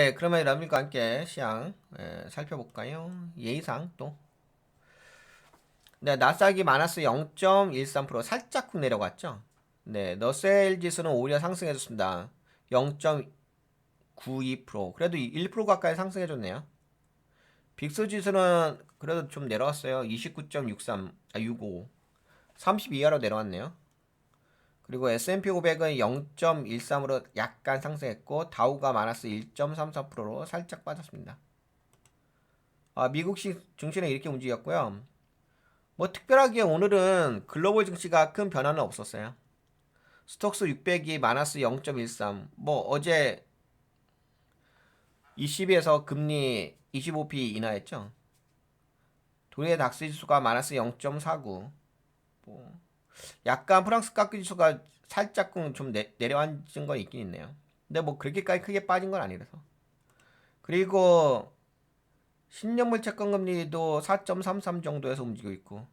네, 그러면 여러분과 함께 시장 살펴볼까요? 예의상 또. 네, 나스닥이 마이너스 0.13% 살짝 쿵 내려갔죠? 네, 너셀 지수는 오히려 상승해줬습니다. 0.92%. 그래도 1% 가까이 상승해줬네요. 빅스 지수는 그래도 좀 내려왔어요. 29.63, 65. 30 이하로 내려왔네요. 그리고 S&P 500은 0.13으로 약간 상승했고, 다우가 마이너스 1.34%로 살짝 빠졌습니다. 미국 증시는 이렇게 움직였고요. 뭐 특별하게 오늘은 글로벌 증시가 큰 변화는 없었어요. 스톡스 600이 마이너스 0.13. 뭐 어제 20에서 금리 25p 인하했죠. 독일의 닥스 지수가 마이너스 0.49. 뭐 약간 프랑스 깎그 지수가 살짝 좀 내려앉은 거 있긴 있네요. 근데 뭐 그렇게까지 크게 빠진 건 아니라서. 그리고 신용물 채권 금리도 4.33 정도에서 움직이고 있고.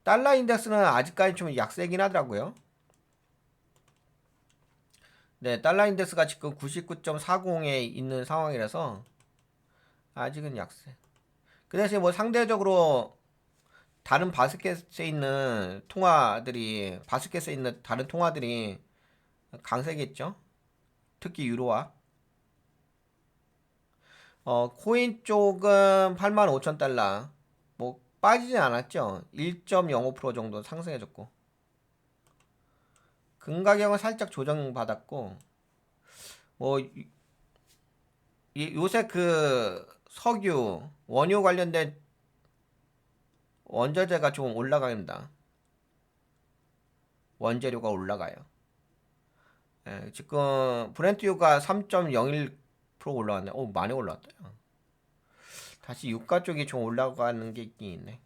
달러 인덱스는 아직까지 좀 약세긴 하더라고요. 네, 달러 인덱스가 지금 99.40에 있는 상황이라서 아직은 약세. 그 대신 뭐 상대적으로 다른 바스켓에 있는 통화들이 바스켓에 있는 다른 통화들이 강세겠죠. 특히 유로화. 코인 쪽은 85,000달러. 뭐 빠지진 않았죠. 1.05% 정도 상승해졌고. 금 가격은 살짝 조정받았고 뭐 요새 그 석유, 원유 관련된 원자재가 좀 올라갑니다. 원재료가 올라가요. 지금 브렌트유가 3.01% 올라왔네. 오, 많이 올라왔다. 다시 유가 쪽이 좀 올라가는 게 있긴 있네.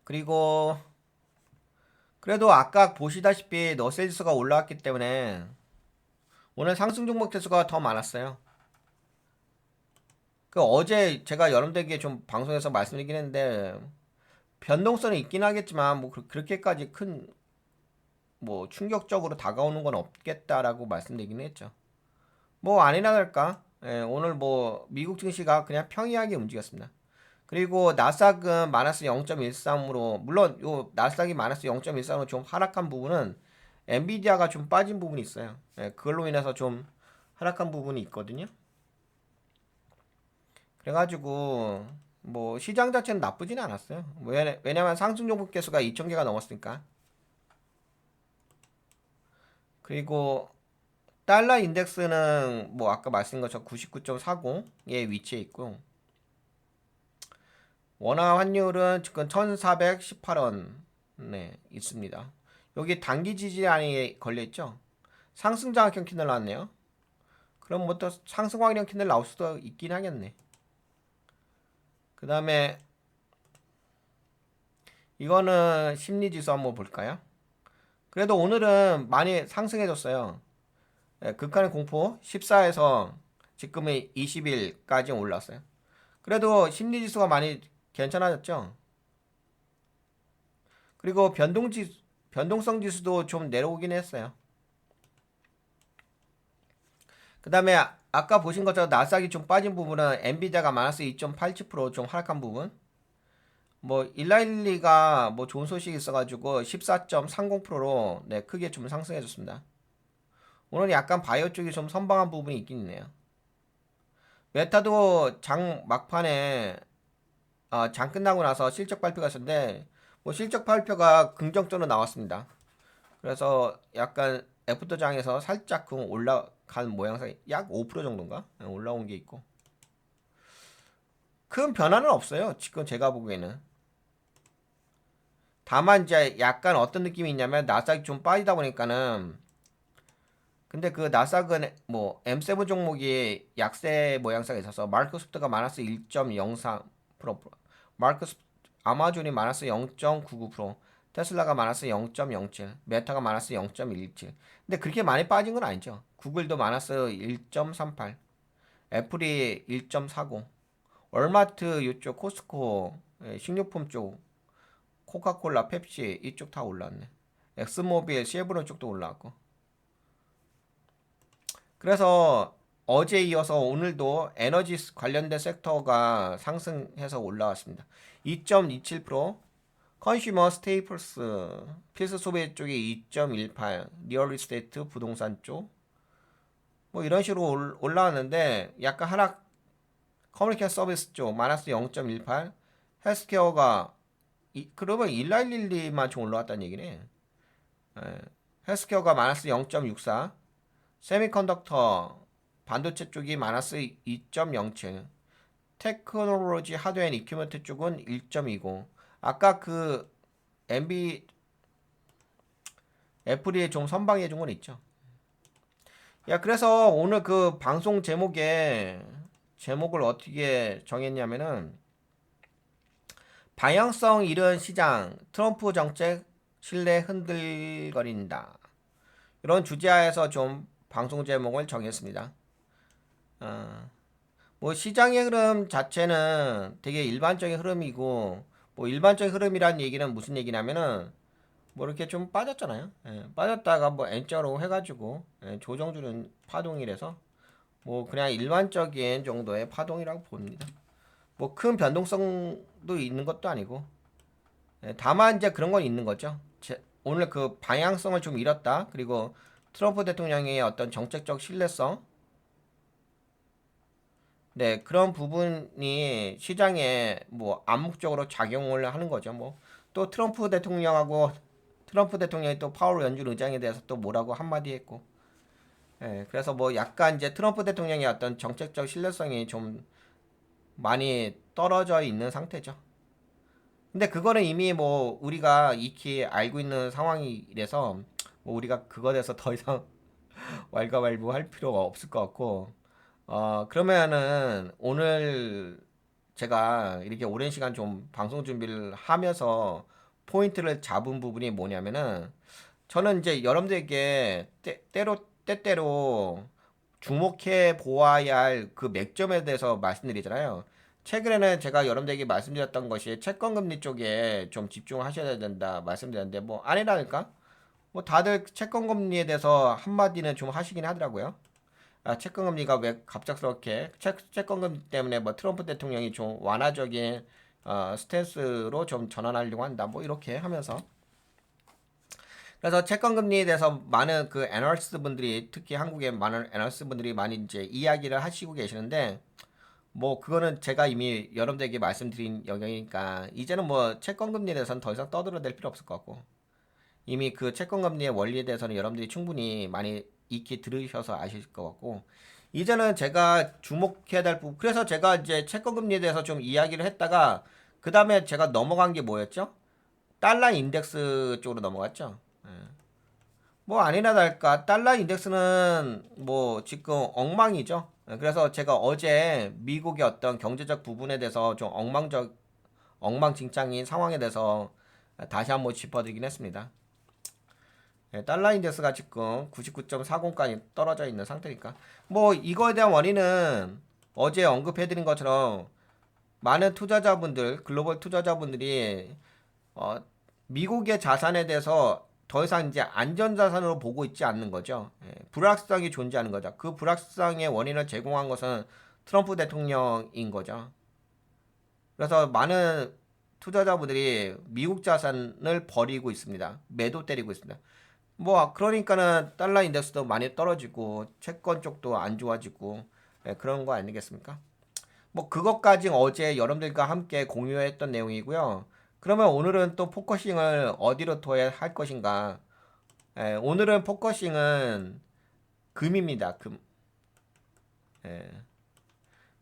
그리고 그래도 아까 보시다시피 너셀지수가 올라왔기 때문에 오늘 상승 종목 대수가 더 많았어요. 그 어제 제가 여러분들에게 좀 방송에서 말씀드리긴 했는데 변동성이 있긴 하겠지만 뭐 그렇게까지 큰 뭐 충격적으로 다가오는 건 없겠다라고 말씀드리긴 했죠. 뭐 아니나 다를까 오늘 뭐 미국 증시가 그냥 평이하게 움직였습니다. 그리고 나스닥은 마이너스 0.13으로 물론 요 나스닥이 마이너스 0.13으로 좀 하락한 부분은 엔비디아가 좀 빠진 부분이 있어요. 그걸로 인해서 좀 하락한 부분이 있거든요. 그래가지고 뭐 시장 자체는 나쁘진 않았어요. 왜냐면 상승 종목 개수가 2,000개가 넘었으니까. 그리고 달러 인덱스는 뭐 아까 말씀드린 것처럼 99.40에 위치해 있고 원화 환율은 지금 1,418원 네 있습니다. 여기 단기 지지란이 걸려있죠. 상승 장악형 캔들 나왔네요. 그럼 뭐 또 상승 확률형 캔들 나올 수도 있긴 하겠네. 그 다음에 이거는 심리지수 한번 볼까요? 그래도 오늘은 많이 상승해졌어요. 극한의 공포 14에서 지금의 20일까지 올랐어요. 그래도 심리지수가 많이 괜찮아졌죠. 그리고 변동성 지수도 좀 내려오긴 했어요. 그 다음에 아까 보신 것처럼 나스닥이 좀 빠진 부분은 엔비디아가 마이너스 2.87%좀 하락한 부분. 뭐 일라일리가 뭐 좋은 소식이 있어가지고 14.30%로 네 크게 좀 상승해줬습니다. 오늘 약간 바이오 쪽이 좀 선방한 부분이 있긴 있네요. 메타도 장 막판에 장 끝나고 나서 실적 발표가 있었는데 뭐 실적 발표가 긍정적으로 나왔습니다. 그래서 약간 애프터 장에서 살짝 올라간 모양새 약 5% 정도인가 올라온 게 있고 큰 변화는 없어요. 지금 제가 보기에는. 다만 이제 약간 어떤 느낌이 있냐면 나스닥이 좀 빠지다 보니까는 근데 그 나스닥은 뭐 M7 종목이 약세 모양새가 있어서 마이크로소프트가 마이너스 1.03%, 마이크로소프트 아마존이 마이너스 0.99%, 테슬라가 마이너스 0.07, 메타가 마이너스 0.17. 근데 그렇게 많이 빠진 건 아니죠. 구글도 마이너스 1.38, 애플이 1.40, 월마트 이쪽 코스코 식료품 쪽 코카콜라, 펩시 이쪽 다 올랐네. 엑스모빌, 쉐브론 쪽도 올라왔고. 그래서 어제 이어서 오늘도 에너지 관련된 섹터가 상승해서 올라왔습니다. 2.27%, 컨슈머 스테이플스, 필수 소비 쪽이 2.18, 리얼 이스테이트 부동산 쪽, 뭐 이런 식으로 올라왔는데 약간 하락, 커뮤니케이션 서비스 쪽 마이너스 0.18, 헬스케어가 그러면 1112만 좀 올라왔다는 얘기네. 예, 헬스케어가 마이너스 0.64, 세미컨덕터 반도체 쪽이 마이너스 2.07, 테크놀로지 하드웨어 앤 이퀴먼트 쪽은 1.20. 아까 그 MB 애플이 좀 선방해 준 건 있죠. 야, 그래서 오늘 그 방송 제목을 어떻게 정했냐면은 방향성 잃은 시장, 트럼프 정책 신뢰 흔들거린다. 이런 주제하에서 좀 방송 제목을 정했습니다. 뭐 시장의 흐름 자체는 되게 일반적인 흐름이고, 뭐 일반적인 흐름이란 얘기는 무슨 얘기냐면은 뭐 이렇게 좀 빠졌잖아요. 예, 빠졌다가 뭐 N자로 해가지고 조정주는 파동이라서 뭐 그냥 일반적인 정도의 파동이라고 봅니다. 뭐 큰 변동성도 있는 것도 아니고, 다만 이제 그런 건 있는 거죠. 오늘 그 방향성을 좀 잃었다. 그리고 트럼프 대통령의 어떤 정책적 신뢰성, 네, 그런 부분이 시장에 뭐 암묵적으로 작용을 하는 거죠. 뭐 또 트럼프 대통령이 또 파월 연준 의장에 대해서 또 뭐라고 한마디 했고, 그래서 뭐 약간 이제 트럼프 대통령의 어떤 정책적 신뢰성이 좀 많이 떨어져 있는 상태죠. 근데 그거는 이미 뭐 우리가 익히 알고 있는 상황이라서 뭐 우리가 그거에 대해서 더 이상 왈가왈부할 필요가 없을 것 같고, 그러면은 오늘 제가 이렇게 오랜 시간 좀 방송 준비를 하면서 포인트를 잡은 부분이 뭐냐면은 저는 이제 여러분들에게 때때로 주목해 보아야 할 그 맥점에 대해서 말씀드리잖아요. 최근에는 제가 여러분들에게 말씀드렸던 것이 채권금리 쪽에 좀 집중하셔야 된다 말씀드렸는데 뭐 아니라니까? 뭐 다들 채권금리에 대해서 한마디는 좀 하시긴 하더라고요. 채권금리가 왜 갑작스럽게 채권금리 때문에 뭐 트럼프 대통령이 좀 완화적인 스탠스로 좀 전환하려고 한다. 뭐 이렇게 하면서 그래서 채권금리에 대해서 많은 그 애널리스트 분들이 특히 한국의 많은 애널리스트 분들이 많이 이제 이야기를 하시고 계시는데 뭐 그거는 제가 이미 여러분들에게 말씀드린 영역이니까 이제는 뭐 채권금리에 대해서는 더 이상 떠들어댈 필요 없을 것 같고 이미 그 채권금리의 원리에 대해서는 여러분들이 충분히 많이 익히 들으셔서 아실 것 같고 이제는 제가 주목해야 될 부분 그래서 제가 이제 채권금리에 대해서 좀 이야기를 했다가 그 다음에 제가 넘어간 게 뭐였죠? 달러 인덱스 쪽으로 넘어갔죠. 뭐 아니나 다를까 달러 인덱스는 뭐 지금 엉망이죠. 그래서 제가 어제 미국의 어떤 경제적 부분에 대해서 좀 엉망진창인 상황에 대해서 다시 한번 짚어드리긴 했습니다. 달러 인덱스가 지금 99.40까지 떨어져 있는 상태니까 뭐 이거에 대한 원인은 어제 언급해드린 것처럼 많은 투자자분들 글로벌 투자자분들이 어, 미국의 자산에 대해서 더 이상 이제 안전자산으로 보고 있지 않는 거죠. 불확실성이 존재하는 거죠. 그 불확실성의 원인을 제공한 것은 트럼프 대통령인 거죠. 그래서 많은 투자자분들이 미국 자산을 버리고 있습니다. 매도 때리고 있습니다. 뭐 그러니까는 달러 인덱스도 많이 떨어지고 채권 쪽도 안 좋아지고 그런 거 아니겠습니까? 뭐 그것까지 어제 여러분들과 함께 공유했던 내용이고요. 그러면 오늘은 또 포커싱을 어디로 둬야 할 것인가? 오늘은 포커싱은 금입니다. 금. 예,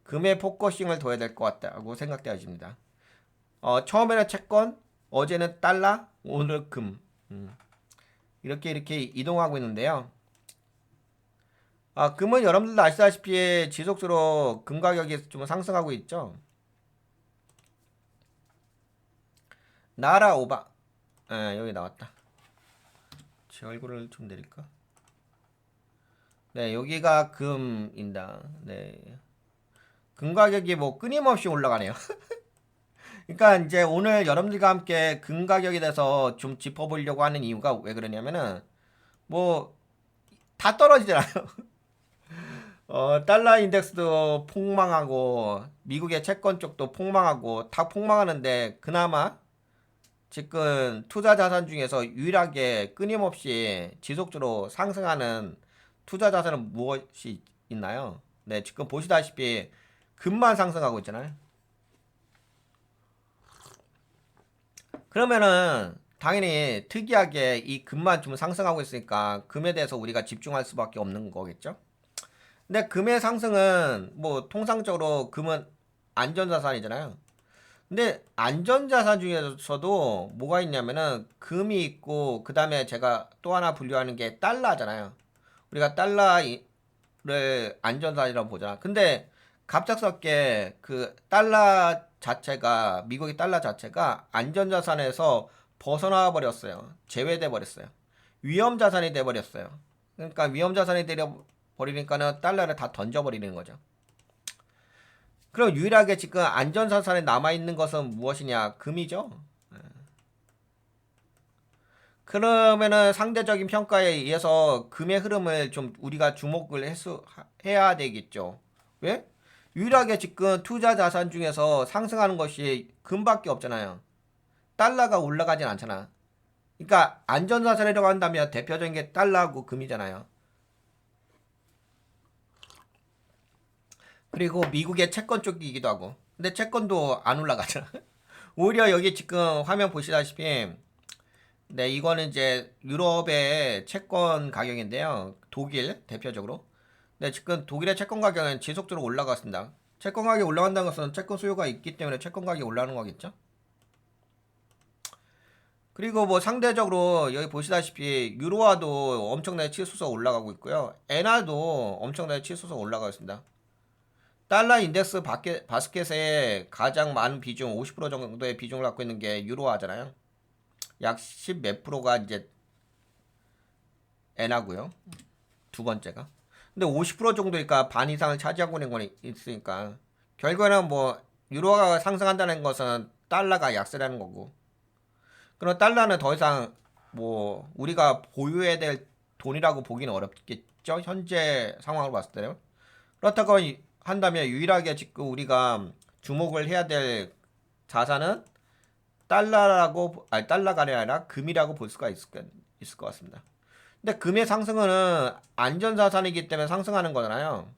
금에 포커싱을 둬야 될 것 같다고 생각되어집니다. 처음에는 채권, 어제는 달러, 오늘 금. 이렇게 이동하고 있는데요. 금은 여러분들도 아시다시피 지속적으로 금 가격이 좀 상승하고 있죠. 나라 오바. 여기 나왔다. 제 얼굴을 좀 내릴까? 네, 여기가 금입니다. 네. 금 가격이 뭐 끊임없이 올라가네요. 그러니까 이제 오늘 여러분들과 함께 금 가격에 대해서 좀 짚어보려고 하는 이유가 왜 그러냐면은 뭐 다 떨어지잖아요. 달러 인덱스도 폭망하고 미국의 채권 쪽도 폭망하고 다 폭망하는데 그나마 지금 투자 자산 중에서 유일하게 끊임없이 지속적으로 상승하는 투자 자산은 무엇이 있나요? 네, 지금 보시다시피 금만 상승하고 있잖아요. 그러면은 당연히 특이하게 이 금만 좀 상승하고 있으니까 금에 대해서 우리가 집중할 수밖에 없는 거겠죠? 근데 금의 상승은 뭐 통상적으로 금은 안전자산이잖아요. 근데 안전자산 중에서도 뭐가 있냐면은 금이 있고 그 다음에 제가 또 하나 분류하는 게 달러잖아요. 우리가 달러를 안전자산이라고 보잖아. 근데 갑작스럽게 그 달러 자체가 미국의 달러 자체가 안전자산에서 벗어나 버렸어요. 제외돼 버렸어요. 위험자산이 돼 버렸어요. 그러니까 위험자산이 되려 버리니까는 달러를 다 던져버리는 거죠. 그럼 유일하게 지금 안전자산에 남아있는 것은 무엇이냐? 금이죠. 그러면은 상대적인 평가에 의해서 금의 흐름을 좀 우리가 주목을 해야 되겠죠. 왜? 유일하게 지금 투자 자산 중에서 상승하는 것이 금밖에 없잖아요. 달러가 올라가진 않잖아. 그러니까 안전자산이라고 한다면 대표적인 게 달러하고 금이잖아요. 그리고 미국의 채권 쪽이기도 하고. 근데 채권도 안 올라가잖아. 오히려 여기 지금 화면 보시다시피 네, 이거는 이제 유럽의 채권 가격인데요. 독일 대표적으로. 네, 지금 독일의 채권 가격은 지속적으로 올라갔습니다. 채권 가격이 올라간다는 것은 채권 수요가 있기 때문에 채권 가격이 올라가는 거겠죠? 그리고 뭐 상대적으로 여기 보시다시피 유로화도 엄청나게 치솟아 올라가고 있고요. 엔화도 엄청나게 치솟아 올라가고 있습니다. 달러 인덱스 바스켓에 가장 많은 비중, 50% 정도의 비중을 갖고 있는 게 유로화잖아요. 약 10 몇 프로가 이제 엔화고요. 두 번째가. 근데 50% 정도니까 반 이상을 차지하고 있는 건 있으니까 결과는 뭐 유로가 상승한다는 것은 달러가 약세라는 거고. 그럼 달러는 더 이상 뭐 우리가 보유해야 될 돈이라고 보기는 어렵겠죠. 현재 상황으로 봤을 때요. 그렇다고 한다면 유일하게 지금 우리가 주목을 해야 될 자산은 달러가 아니라 금이라고 볼 수가 있을 것 같습니다. 근데 금의 상승은 안전자산이기 때문에 상승하는 거잖아요.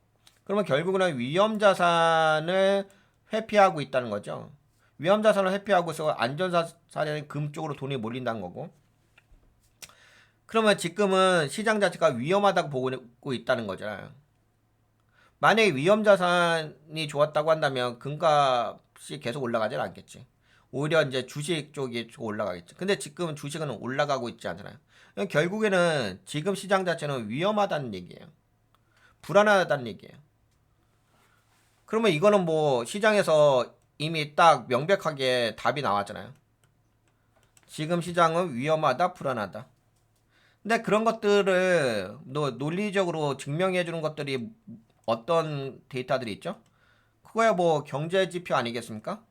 그러면 결국은 위험자산을 회피하고 있다는 거죠. 위험자산을 회피하고서 안전자산인 금 쪽으로 돈이 몰린다는 거고. 그러면 지금은 시장 자체가 위험하다고 보고 있다는 거잖아요. 만약에 위험자산이 좋았다고 한다면 금값이 계속 올라가지는 않겠지. 오히려 이제 주식 쪽이 올라가겠지. 근데 지금은 주식은 올라가고 있지 않잖아요. 결국에는 지금 시장 자체는 위험하다는 얘기예요. 불안하다는 얘기예요. 그러면 이거는 뭐 시장에서 이미 딱 명백하게 답이 나왔잖아요. 지금 시장은 위험하다, 불안하다. 근데 그런 것들을 논리적으로 증명해 주는 것들이 어떤 데이터들이 있죠? 그거야 뭐 경제 지표 아니겠습니까?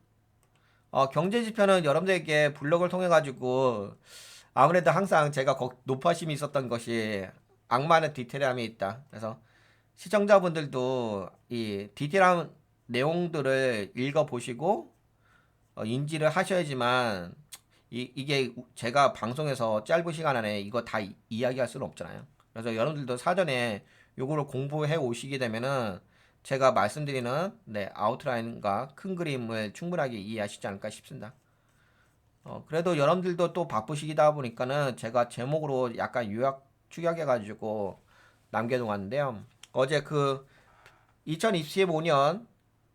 경제 지표는 여러분들에게 블록을 통해 가지고 아무래도 항상 제가 높아심이 있었던 것이 악마는 디테일함이 있다. 그래서 시청자분들도 이 디테일한 내용들을 읽어보시고 인지를 하셔야지만 이게 제가 방송에서 짧은 시간 안에 이거 다 이야기할 수는 없잖아요. 그래서 여러분들도 사전에 요거를 공부해 오시게 되면은 제가 말씀드리는 네, 아웃라인과 큰 그림을 충분하게 이해하시지 않을까 싶습니다. 그래도 여러분들도 또 바쁘시다 보니까는 제가 제목으로 약간 요약 축약해가지고 남겨놓았는데요. 어제 그 2025년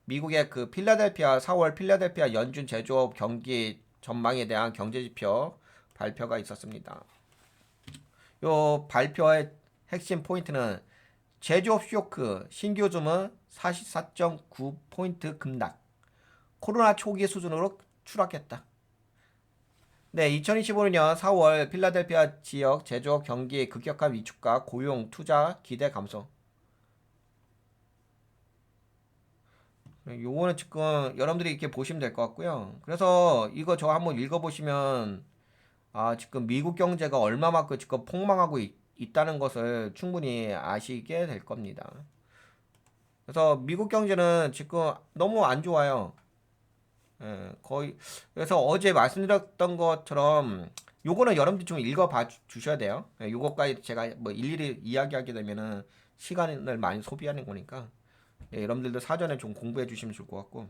미국의 그 필라델피아 4월 필라델피아 연준 제조업 경기 전망에 대한 경제지표 발표가 있었습니다. 요 발표의 핵심 포인트는 제조업 쇼크 신규 주문 44.9포인트 급락 코로나 초기 수준으로 추락했다. 네, 2025년 4월 필라델피아 지역 제조업 경기 급격한 위축과 고용, 투자 기대 감소. 요거는 지금 여러분들이 이렇게 보시면 될 것 같고요. 그래서 이거 저 한번 읽어보시면 지금 미국 경제가 얼마만큼 지금 폭망하고 있다는 것을 충분히 아시게 될 겁니다. 그래서 미국 경제는 지금 너무 안 좋아요. 거의 그래서 어제 말씀드렸던 것처럼 요거는 여러분들 좀 읽어봐 주셔야 돼요. 요거까지 제가 뭐 일일이 이야기하게 되면은 시간을 많이 소비하는 거니까 여러분들도 사전에 좀 공부해 주시면 좋을 것 같고.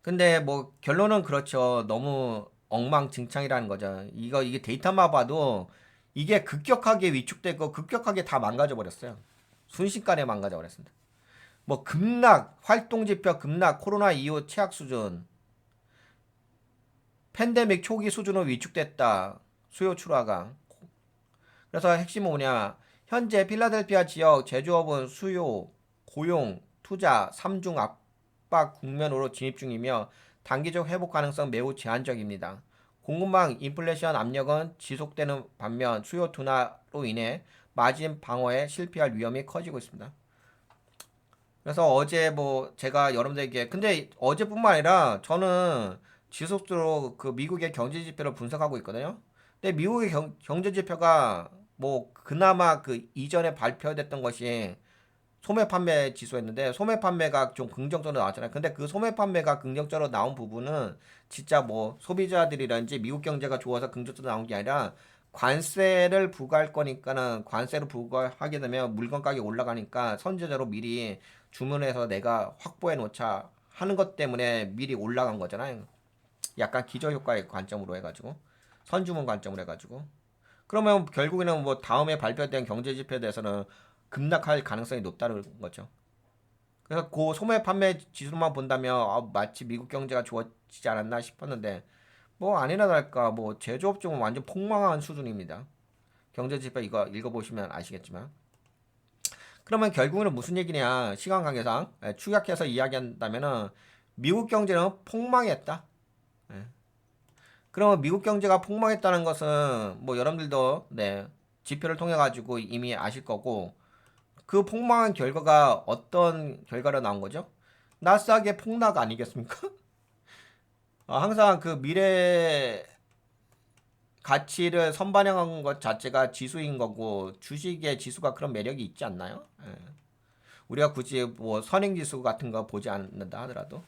근데 뭐 결론은 그렇죠. 너무 엉망진창이라는 거죠. 이게 데이터만 봐도 이게 급격하게 위축되고 급격하게 다 망가져 버렸어요. 순식간에 망가져 버렸습니다. 뭐 급락, 활동지표 급락, 코로나 이후 최악 수준, 팬데믹 초기 수준으로 위축됐다. 수요 출하가. 그래서 핵심은 뭐냐? 현재 필라델피아 지역 제조업은 수요, 고용, 투자, 삼중 압박 국면으로 진입 중이며 단기적 회복 가능성 매우 제한적입니다. 공급망 인플레이션 압력은 지속되는 반면 수요 둔화로 인해 마진 방어에 실패할 위험이 커지고 있습니다. 그래서 어제 뭐 제가 여러분들에게 근데 어제뿐만 아니라 저는 지속적으로 그 미국의 경제 지표를 분석하고 있거든요. 근데 미국의 경제 지표가 뭐 그나마 그 이전에 발표됐던 것이 소매 판매 지수였는데 소매 판매가 좀 긍정적으로 나왔잖아요. 근데 그 소매 판매가 긍정적으로 나온 부분은 진짜 뭐 소비자들이라든지 미국 경제가 좋아서 긍정적으로 나온 게 아니라 관세를 부과할 거니까는 관세를 부과하게 되면 물건 가격이 올라가니까 선제적으로 미리 주문해서 내가 확보해 놓자 하는 것 때문에 미리 올라간 거잖아요. 약간 기저효과의 관점으로 해가지고 선주문 관점으로 해가지고 그러면 결국에는 뭐 다음에 발표된 경제 지표에 대해서는 급락할 가능성이 높다는 거죠. 그래서 그 소매 판매 지수만 본다면 마치 미국 경제가 좋아지지 않았나 싶었는데 뭐 아니나 다를까 뭐 제조업 쪽은 완전 폭망한 수준입니다. 경제 지표 이거 읽어보시면 아시겠지만 그러면 결국에는 무슨 얘기냐 시간 관계상 축약해서 이야기한다면은 미국 경제는 폭망했다. 예. 그러면 미국 경제가 폭망했다는 것은 뭐 여러분들도 지표를 통해 가지고 이미 아실 거고 그 폭망한 결과가 어떤 결과로 나온 거죠? 나스닥의 폭락 아니겠습니까? 항상 그 미래 가치를 선반영한 것 자체가 지수인 거고 주식의 지수가 그런 매력이 있지 않나요? 우리가 굳이 뭐 선행지수 같은 거 보지 않는다 하더라도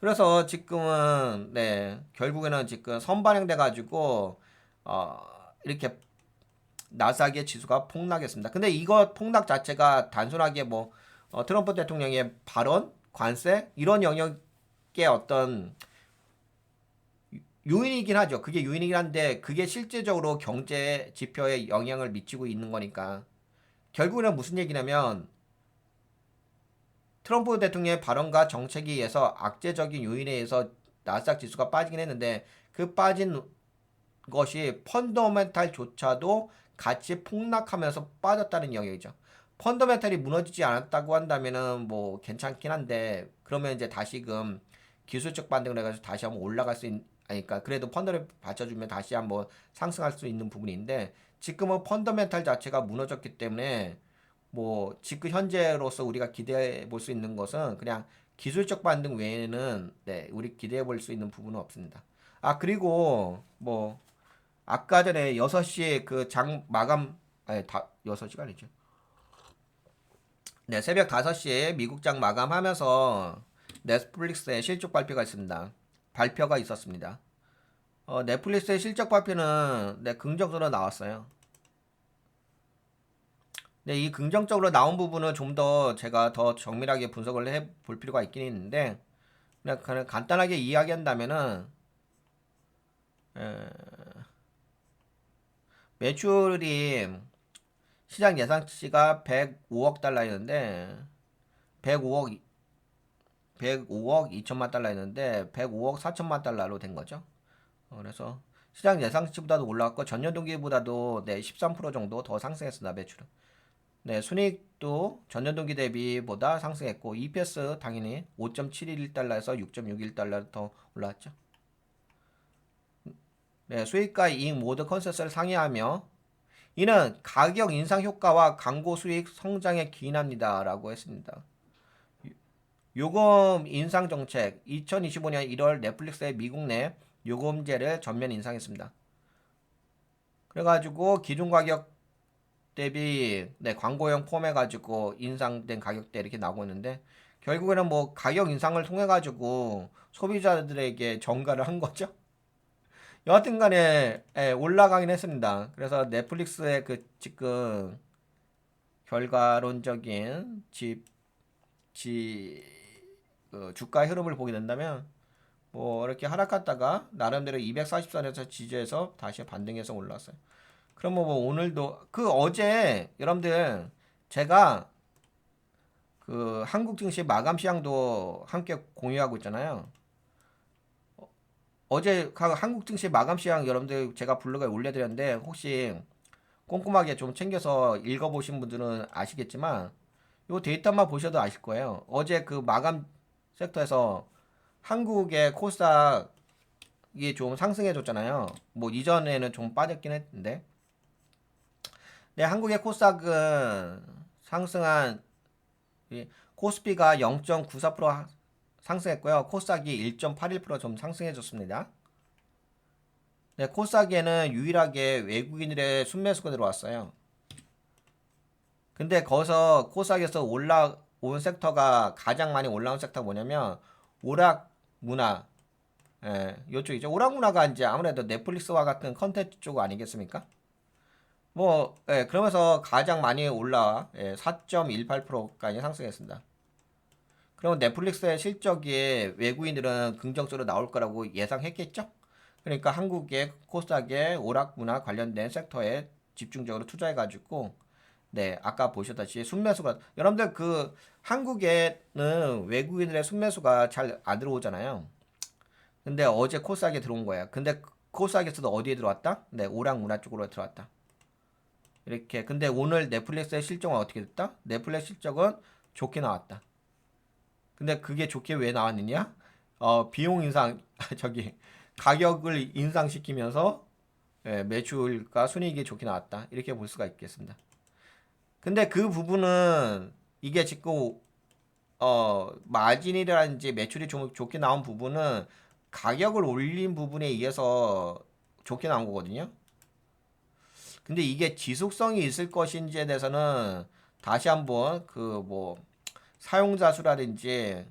그래서 지금은 결국에는 지금 선반영돼 가지고 어 이렇게 나스닥의 지수가 폭락했습니다. 근데 이거 폭락 자체가 단순하게 뭐 트럼프 대통령의 발언, 관세 이런 영역의 어떤 요인이긴 하죠. 그게 요인이긴 한데 그게 실제적으로 경제 지표에 영향을 미치고 있는 거니까 결국에는 무슨 얘기냐면 트럼프 대통령의 발언과 정책에 의해서 악재적인 요인에 의해서 나스닥 지수가 빠지긴 했는데 그 빠진 것이 펀더멘탈조차도 같이 폭락하면서 빠졌다는 영역이죠. 펀더멘탈이 무너지지 않았다고 한다면은 뭐 괜찮긴 한데 그러면 이제 다시금 기술적 반등을 해가지고 다시 한번 올라갈 수 아니까 그래도 펀더를 받쳐주면 다시 한번 상승할 수 있는 부분인데 지금은 펀더멘탈 자체가 무너졌기 때문에 뭐 지금 현재로서 우리가 기대해 볼 수 있는 것은 그냥 기술적 반등 외에는 우리 기대해 볼 수 있는 부분은 없습니다. 그리고 뭐 아까 전에 6시에 그 장 마감 아니 6시가 아니죠. 새벽 5시에 미국 장 마감하면서 넷플릭스의 실적 발표가 있습니다. 발표가 있었습니다. 넷플릭스의 실적 발표는 긍정적으로 나왔어요. 이 긍정적으로 나온 부분은 좀 더 제가 더 정밀하게 분석을 해 볼 필요가 있긴 있는데 그냥 간단하게 이야기한다면은 에, 매출이 시장 예상치가 105억 달러였는데 105억 105억 2천만 달러였는데 105억 4천만 달러로 된 거죠. 그래서 시장 예상치보다도 올라갔고 전년 동기보다도 13% 정도 더 상승했습니다. 매출은. 순이익도 전년 동기 대비보다 상승했고 EPS 당연히 5.71달러에서 6.61달러 더 올라왔죠. 수익과 이익 모두 컨센서스를 상회하며 이는 가격 인상 효과와 광고 수익 성장에 기인합니다라고 했습니다. 요금 인상 정책 2025년 1월 넷플릭스의 미국 내 요금제를 전면 인상했습니다. 그래가지고 기존 가격 대비 네, 광고형 폼해 가지고 인상된 가격대 이렇게 나오고 있는데 결국에는 뭐 가격 인상을 통해 가지고 소비자들에게 전가를 한 거죠. 여하튼 간에 예, 올라가긴 했습니다. 그래서 넷플릭스의 그 지금 결과론적인 주가 흐름을 보게 된다면 뭐 이렇게 하락했다가 나름대로 240선에서 지지해서 다시 반등해서 올라왔어요. 그럼 뭐 오늘도 그 어제 여러분들 제가 그 한국 증시 마감 시황도 함께 공유하고 있잖아요. 어제 한국 증시 마감 시황 여러분들 제가 블로그에 올려드렸는데 혹시 꼼꼼하게 좀 챙겨서 읽어보신 분들은 아시겠지만 요 데이터만 보셔도 아실 거예요. 어제 그 마감 섹터에서 한국의 코스닥이 좀 상승해 줬잖아요. 뭐 이전에는 좀 빠졌긴 했는데 네, 한국의 코스닥은 상승한 코스피가 0.94% 상승했고요. 코스닥이 1.81%좀 상승해 줬습니다. 네, 코스닥에는 유일하게 외국인들의 순매수가 들어왔어요. 근데 거기서 코스닥에서 올라온 섹터가 가장 많이 올라온 섹터가 뭐냐면 오락 문화, 예, 요쪽이죠. 오락 문화가 이제 아무래도 넷플릭스와 같은 컨텐츠 쪽 아니겠습니까? 뭐, 예, 그러면서 가장 많이 올라, 예, 4.18%까지 상승했습니다. 그럼 넷플릭스의 실적이 외국인들은 긍정적으로 나올 거라고 예상했겠죠? 그러니까 한국의 코스닥의 오락 문화 관련된 섹터에 집중적으로 투자해가지고, 네, 아까 보셨다시피 순매수가, 여러분들 그 한국에는 외국인들의 순매수가 잘 안 들어오잖아요. 근데 어제 코스닥에 들어온 거예요. 근데 코스닥에서도 어디에 들어왔다? 네, 오락 문화 쪽으로 들어왔다. 이렇게. 근데 오늘 넷플릭스의 실적은 어떻게 됐다? 넷플릭스 실적은 좋게 나왔다. 근데 그게 좋게 왜 나왔느냐? 비용 인상, 저기, 가격을 인상시키면서 예, 매출과 순이익이 좋게 나왔다. 이렇게 볼 수가 있겠습니다. 근데 그 부분은 이게 지금, 마진이라든지 매출이 좀 좋게 나온 부분은 가격을 올린 부분에 의해서 좋게 나온 거거든요. 근데 이게 지속성이 있을 것인지에 대해서는 다시 한번 그 뭐 사용자 수라든지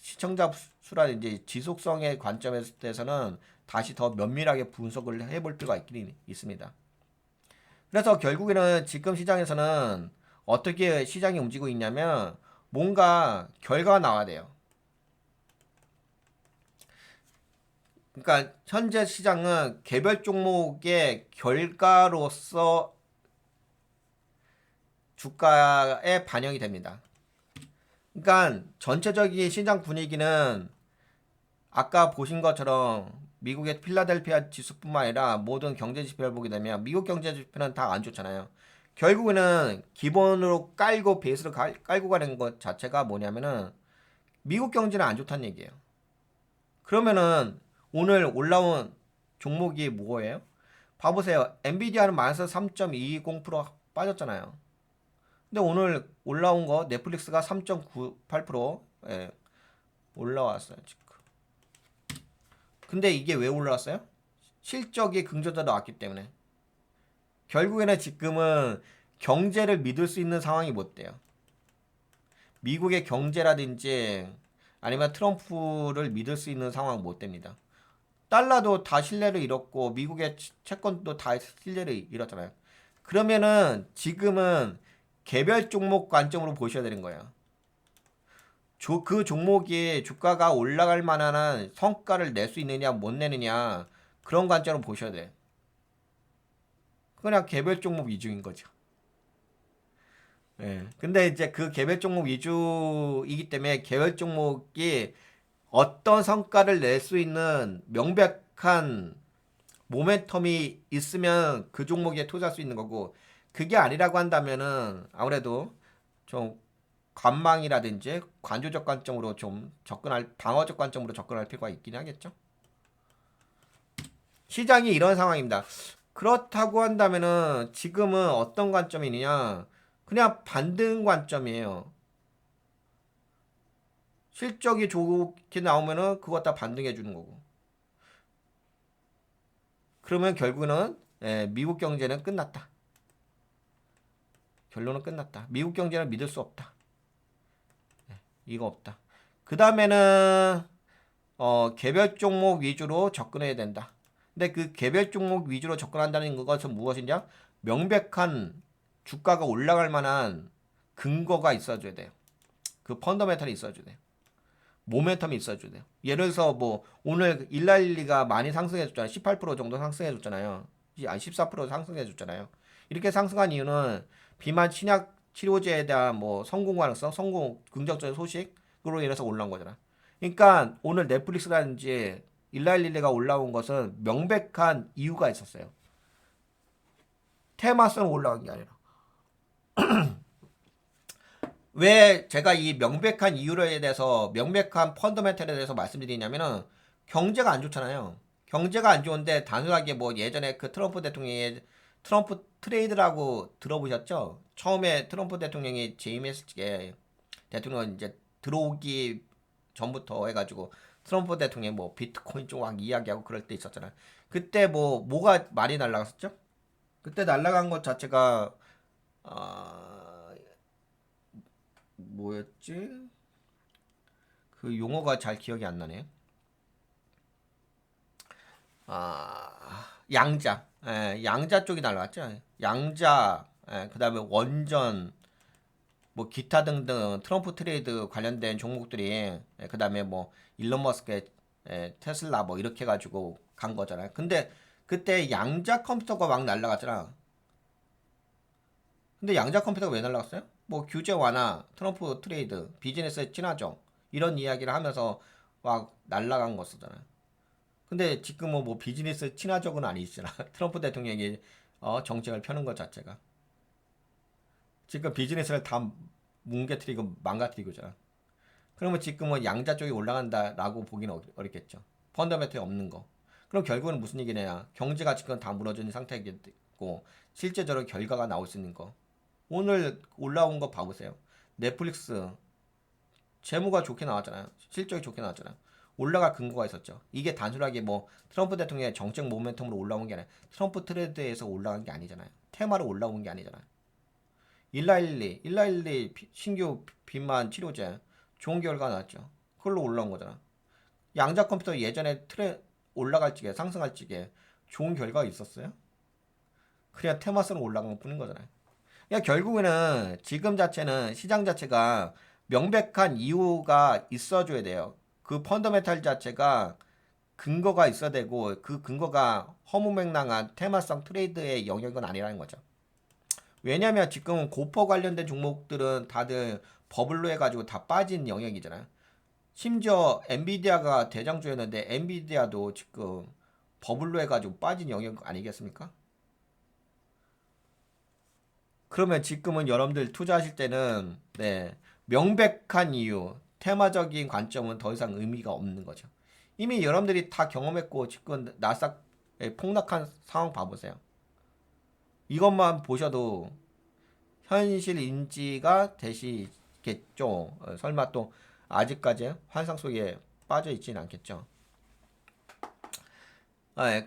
시청자 수라든지 지속성의 관점에 대해서는 다시 더 면밀하게 분석을 해볼 필요가 있긴 있습니다. 그래서 결국에는 지금 시장에서는 어떻게 시장이 움직이고 있냐면 뭔가 결과가 나와야 돼요. 그러니까 현재 시장은 개별 종목의 결과로서 주가에 반영이 됩니다. 그러니까 전체적인 시장 분위기는 아까 보신 것처럼 미국의 필라델피아 지수뿐만 아니라 모든 경제 지표를 보게 되면 미국 경제 지표는 다 안 좋잖아요. 결국에는 기본으로 깔고 베이스로 깔고 가는 것 자체가 뭐냐면은 미국 경제는 안 좋다는 얘기예요. 그러면은 오늘 올라온 종목이 뭐예요? 봐보세요. 엔비디아는 마이너스 3.20% 빠졌잖아요. 근데 오늘 올라온 거 넷플릭스가 3.98% 예, 올라왔어요 지금. 근데 이게 왜 올라왔어요? 실적이 긍정적으로 나왔기 때문에. 결국에는 지금은 경제를 믿을 수 있는 상황이 못 돼요. 미국의 경제라든지 아니면 트럼프를 믿을 수 있는 상황은 못 됩니다. 달러도 다 신뢰를 잃었고 미국의 채권도 다 신뢰를 잃었잖아요. 그러면은 지금은 개별 종목 관점으로 보셔야 되는 거예요. 그 종목이 주가가 올라갈 만한 성과를 낼 수 있느냐 못 내느냐 그런 관점으로 보셔야 돼. 그냥 개별 종목 위주인 거죠. 예. 근데 이제 그 개별 종목 위주이기 때문에 개별 종목이 어떤 성과를 낼 수 있는 명백한 모멘텀이 있으면 그 종목에 투자할 수 있는 거고 그게 아니라고 한다면은 아무래도 좀 관망이라든지 관조적 관점으로 좀 방어적 관점으로 접근할 필요가 있긴 하겠죠. 시장이 이런 상황입니다. 그렇다고 한다면은 지금은 어떤 관점이냐? 그냥 반등 관점이에요. 실적이 좋게 나오면은 그거 다 반등해 주는 거고. 그러면 결국은 미국 경제는 끝났다. 결론은 끝났다. 미국 경제는 믿을 수 없다. 이거 없다. 그 다음에는 개별 종목 위주로 접근해야 된다. 근데 그 개별 종목 위주로 접근한다는 것은 무엇이냐? 명백한 주가가 올라갈 만한 근거가 있어줘야 돼요. 그 펀더멘탈이 있어줘야 돼요. 모멘텀이 있어줘야 돼요. 예를 들어서 뭐 오늘 일라일리가 많이 상승해줬잖아요. 18% 정도 상승해줬잖아요. 아니 14% 상승해줬잖아요. 이렇게 상승한 이유는 비만 침약 치료제에 대한 뭐 성공 가능성, 성공 긍정적인 소식으로 인해서 올라온 거잖아. 그러니까 오늘 넷플릭스라든지 일라일리가 올라온 것은 명백한 이유가 있었어요. 테마성 올라간 게 아니라. 왜 제가 이 명백한 이유에 대해서 명백한 펀더멘털에 대해서 말씀드리냐면은 경제가 안 좋잖아요. 경제가 안 좋은데 단순하게 뭐 예전에 그 트럼프 대통령의 트럼프 트레이드라고 들어보셨죠? 처음에 트럼프 대통령이 재임했을 때 대통령 이제 들어오기 전부터 해가지고 트럼프 대통령이 뭐 비트코인 쪽 막 이야기하고 그럴 때 있었잖아요. 그때 뭐가 많이 날라갔었죠? 그때 날라간 것 자체가 뭐였지? 그 용어가 잘 기억이 안 나네요. 양자. 양자 쪽이 날라갔죠. 양자, 그다음에 원전, 뭐 기타 등등 트럼프 트레이드 관련된 종목들이 그다음에 뭐 일론 머스크의 테슬라 뭐 이렇게 가지고 간 거잖아요. 근데 그때 양자 컴퓨터가 막 날라갔잖아. 근데 양자 컴퓨터가 왜 날라갔어요? 뭐 규제 완화, 트럼프 트레이드, 비즈니스에 친하죠. 이런 이야기를 하면서 막 날라간 거잖아요. 근데 지금은 뭐 비즈니스 친화적은 아니잖아. 트럼프 대통령이 정책을 펴는 것 자체가. 지금 비즈니스를 다 뭉개뜨리고 망가뜨리고잖아. 그러면 지금은 양자 쪽이 올라간다라고 보기는 어렵겠죠. 펀더멘털이 없는 거. 그럼 결국은 무슨 얘기냐? 경제가 지금 다 무너진 상태이고 실제적으로 결과가 나올 수 있는 거. 오늘 올라온 거 봐보세요. 넷플릭스 재무가 좋게 나왔잖아요. 실적이 좋게 나왔잖아요. 올라갈 근거가 있었죠. 이게 단순하게 뭐 트럼프 대통령의 정책 모멘텀으로 올라온 게 아니라 트럼프 트레드에서 올라간 게 아니잖아요. 테마로 올라온 게 아니잖아요. 일라일리 신규 비만 치료제 좋은 결과 나왔죠. 그걸로 올라온 거잖아. 양자 컴퓨터 예전에 올라갈 적에 상승할 적에 좋은 결과가 있었어요? 그냥 테마스로 올라간 것 뿐인 거잖아요. 그러니까 결국에는 지금 자체는 시장 자체가 명백한 이유가 있어줘야 돼요. 그 펀더멘탈 자체가 근거가 있어야 되고 그 근거가 허무맹랑한 테마성 트레이드의 영역은 아니라는 거죠. 왜냐면 지금은 고퍼 관련된 종목들은 다들 버블로 해가지고 다 빠진 영역이잖아요. 심지어 엔비디아가 대장주였는데 엔비디아도 지금 버블로 해가지고 빠진 영역 아니겠습니까? 그러면 지금은 여러분들 투자하실 때는 명백한 이유, 테마적인 관점은 더 이상 의미가 없는 거죠. 이미 여러분들이 다 경험했고 지금 나스닥 폭락한 상황 봐보세요. 이것만 보셔도 현실 인지가 되시겠죠. 설마 또 아직까지 환상 속에 빠져 있지는 않겠죠.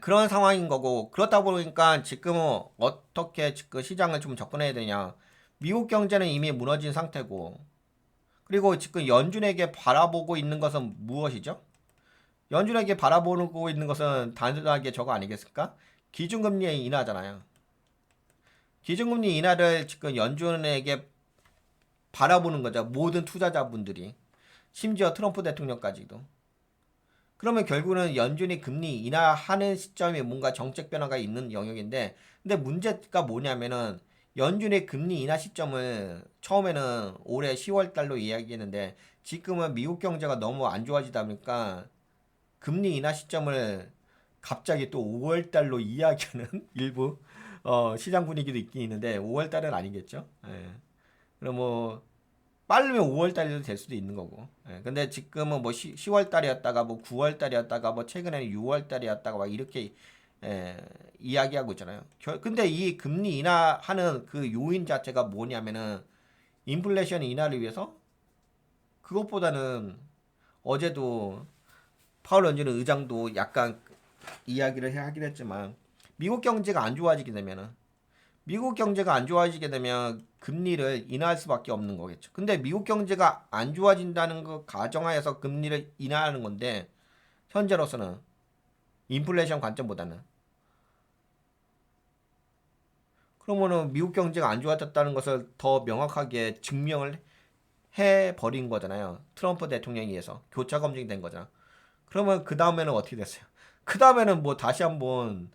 그런 상황인 거고 그렇다 보니까 지금은 어떻게 지금 시장을 좀 접근해야 되냐. 미국 경제는 이미 무너진 상태고 그리고 지금 연준에게 바라보고 있는 것은 무엇이죠? 연준에게 바라보고 있는 것은 단순하게 저거 아니겠습니까? 기준금리 인하잖아요. 기준금리 인하를 지금 연준에게 바라보는 거죠. 모든 투자자분들이. 심지어 트럼프 대통령까지도. 그러면 결국은 연준이 금리 인하하는 시점에 뭔가 정책 변화가 있는 영역인데, 근데 문제가 뭐냐면은 연준의 금리 인하 시점을 처음에는 올해 10월 달로 이야기했는데 지금은 미국 경제가 너무 안 좋아지다 보니까 금리 인하 시점을 갑자기 또 5월 달로 이야기하는 일부 시장 분위기도 있긴 있는데 5월 달은 아니겠죠. 그럼 뭐 빠르면 5월 달도 될 수도 있는 거고. 근데 지금은 뭐 10월 달이었다가 뭐 9월 달이었다가 뭐 최근에는 6월 달이었다가 막 이렇게 이야기하고 있잖아요. 근데 이 금리 인하하는 그 요인 자체가 뭐냐면은 인플레이션 인하를 위해서 그것보다는 어제도 파월 연준 의장도 약간 이야기를 하긴 했지만 미국 경제가 안 좋아지게 되면은 미국 경제가 안 좋아지게 되면 금리를 인하할 수밖에 없는 거겠죠. 근데 미국 경제가 안 좋아진다는 그 가정하에서 금리를 인하하는 건데 현재로서는 인플레이션 관점보다는 그러면은 미국 경제가 안 좋아졌다는 것을 더 명확하게 증명을 해 버린 거잖아요. 트럼프 대통령에 의해서 교차 검증이 된 거잖아. 그러면 그 다음에는 어떻게 됐어요? 그 다음에는 뭐 다시 한번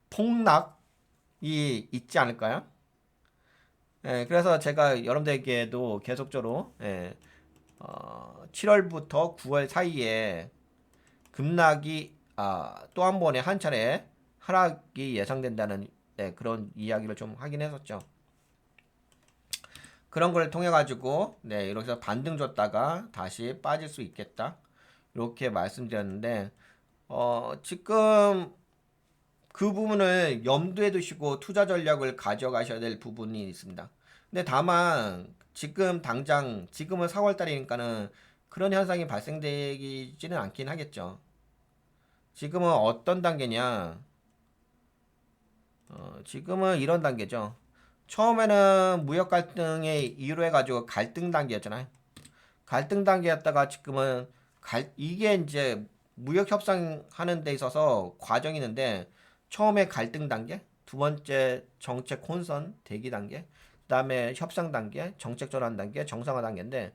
폭락이 있지 않을까요? 예, 그래서 제가 여러분들에게도 계속적으로 7월부터 9월 사이에 급락이 또 한 번에 한 차례 하락이 예상된다는 그런 이야기를 좀 하긴 했었죠. 그런 걸 통해 가지고 이렇게 해서 반등 줬다가 다시 빠질 수 있겠다. 이렇게 말씀드렸는데 지금 그 부분을 염두에 두시고 투자 전략을 가져가셔야 될 부분이 있습니다. 근데 다만 지금 당장 지금은 4월 달이니까는 그런 현상이 발생되지는 않긴 하겠죠. 지금은 어떤 단계냐? 지금은 이런 단계죠. 처음에는 무역 갈등에 이유로 해가지고 갈등 단계였잖아요. 갈등 단계였다가 지금은 이게 이제 무역 협상하는 데 있어서 과정이 있는데 처음에 갈등 단계, 두 번째 정책 혼선 대기 단계, 그다음에 협상 단계, 정책 전환 단계, 정상화 단계인데